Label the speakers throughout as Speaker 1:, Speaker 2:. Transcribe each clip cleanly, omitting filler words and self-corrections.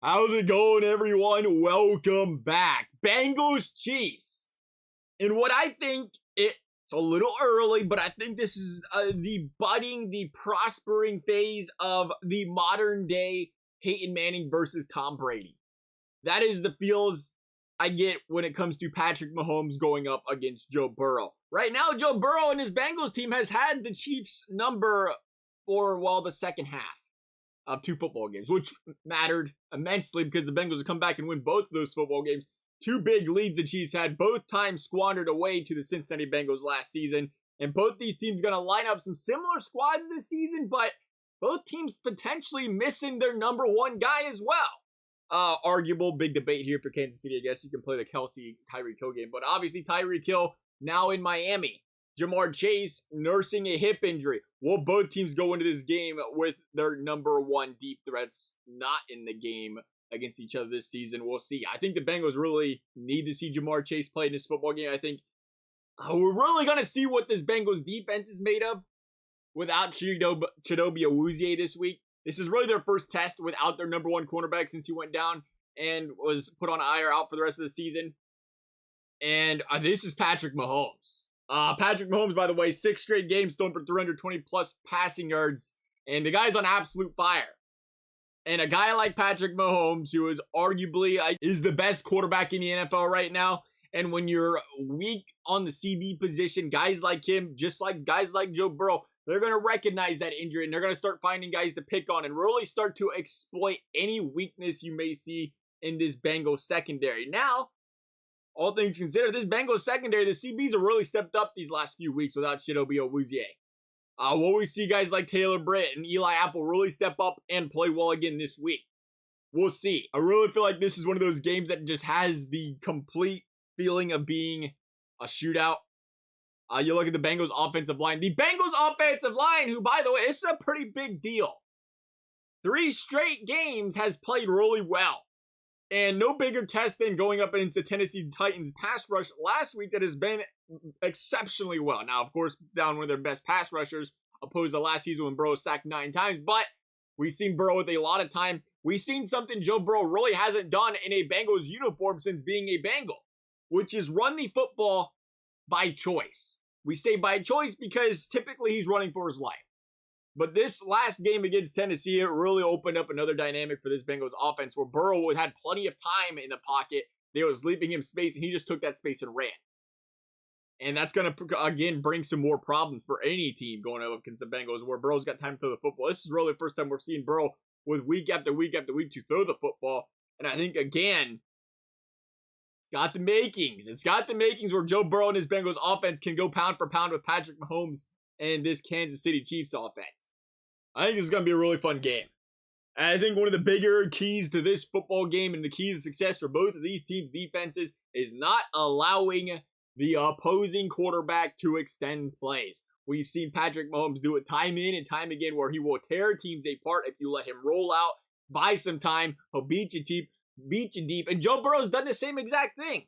Speaker 1: How's it going, everyone? Welcome back. Bengals Chiefs. And what I think, it's a little early, but I think this is the prospering phase of the modern day Peyton Manning versus Tom Brady. That is the feels I get when it comes to Patrick Mahomes going up against Joe Burrow. Right now, Joe Burrow and his Bengals team has had the Chiefs number for, well, the second half of two football games, which mattered immensely because the Bengals would come back and win both of those football games. Two big leads the Chiefs had, both times squandered away to the Cincinnati Bengals last season. And both these teams going to line up some similar squads this season, but both teams potentially missing their number one guy as well. Arguable big debate here for Kansas City. I guess you can play the Kelsey Tyreek Hill game, but obviously Tyreek Hill now in Miami. Jamar Chase nursing a hip injury. Will both teams go into this game with their number one deep threats not in the game against each other this season? We'll see. I think the Bengals really need to see Jamar Chase play in this football game. I think we're really going to see what this Bengals defense is made of without Chidobe Awuzie this week. This is really their first test without their number one cornerback since he went down and was put on IR out for the rest of the season. And this is Patrick Mahomes. Patrick Mahomes, by the way, 6 straight games thrown for 320 plus passing yards. And the guy's on absolute fire. And a guy like Patrick Mahomes, who is arguably is the best quarterback in the NFL right now. And when you're weak on the CB position, guys like him, just like guys like Joe Burrow, they're going to recognize that injury and they're going to start finding guys to pick on and really start to exploit any weakness you may see in this Bengals secondary. Now, all things considered, this Bengals secondary, the CBs have really stepped up these last few weeks without Chidobe Awuzie. Will we see guys like Taylor Britt and Eli Apple really step up and play well again this week? We'll see. I really feel like this is one of those games that just has the complete feeling of being a shootout. You look at the Bengals offensive line. The Bengals offensive line, who, by the way, this is a pretty big deal. 3 straight games has played really well. And no bigger test than going up against the Tennessee Titans pass rush last week that has been exceptionally well. Now, of course, down one of their best pass rushers opposed to last season when Burrow sacked 9 times. But we've seen Burrow with a lot of time. We've seen something Joe Burrow really hasn't done in a Bengals uniform since being a Bengal, which is run the football by choice. We say by choice because typically he's running for his life. But this last game against Tennessee, it really opened up another dynamic for this Bengals offense where Burrow had plenty of time in the pocket. They was leaving him space, and he just took that space and ran. And that's going to, again, bring some more problems for any team going up against the Bengals where Burrow's got time to throw the football. This is really the first time we're seeing Burrow with week after week after week to throw the football. And I think, again, it's got the makings. It's got the makings where Joe Burrow and his Bengals offense can go pound for pound with Patrick Mahomes and this Kansas City Chiefs offense. I think this is going to be a really fun game. And I think one of the bigger keys to this football game and the key to success for both of these teams' defenses is not allowing the opposing quarterback to extend plays. We've seen Patrick Mahomes do it time in and time again where he will tear teams apart if you let him roll out, buy some time, he'll beat you deep. And Joe Burrow's done the same exact thing.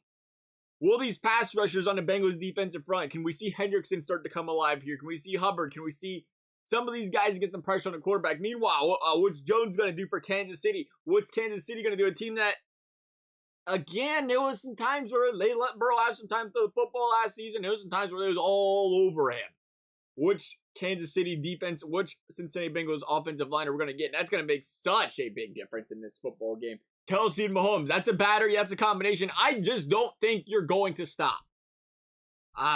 Speaker 1: Will these pass rushers on the Bengals defensive front, can we see Hendrickson start to come alive here? Can we see Hubbard? Can we see some of these guys get some pressure on the quarterback? Meanwhile, what's Jones going to do for Kansas City? What's Kansas City going to do? A team that, again, there was some times where they let Burrow have some time to throw the football last season. There was some times where they was all over him. Which Kansas City defense, which Cincinnati Bengals offensive line are we going to get? And that's going to make such a big difference in this football game. Kelsey and Mahomes, that's a battery, that's a combination. I just don't think you're going to stop.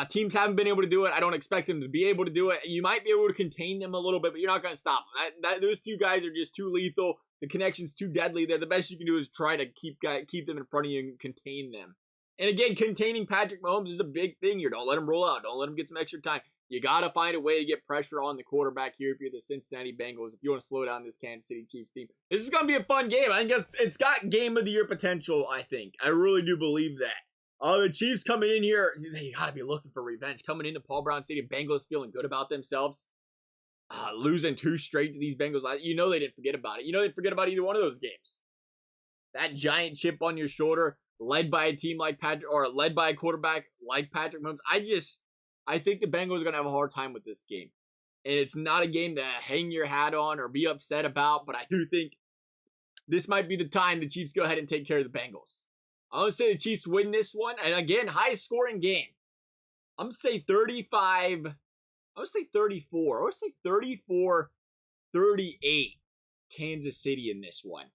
Speaker 1: Teams haven't been able to do it. I don't expect them to be able to do it. You might be able to contain them a little bit, but you're not going to stop them. Those two guys are just too lethal. The connection's too deadly. The best you can do is try to keep them in front of you and contain them. And again, containing Patrick Mahomes is a big thing here. Don't let him roll out. Don't let him get some extra time. You got to find a way to get pressure on the quarterback here if you're the Cincinnati Bengals, if you want to slow down this Kansas City Chiefs team. This is going to be a fun game. I think it's got game of the year potential, I think. I really do believe that. The Chiefs coming in here, they got to be looking for revenge. Coming into Paul Brown Stadium, Bengals feeling good about themselves. Losing 2 straight to these Bengals. You know they didn't forget about it. You know they didn't forget about either one of those games. That giant chip on your shoulder, led by a team like Patrick, or led by a quarterback like Patrick Mahomes. I think the Bengals are going to have a hard time with this game. And it's not a game to hang your hat on or be upset about, but I do think this might be the time the Chiefs go ahead and take care of the Bengals. I'm going to say the Chiefs win this one. And again, high scoring game. I'm going to say 35. I'm going to say 34. I'm going to say 34-38 Kansas City in this one.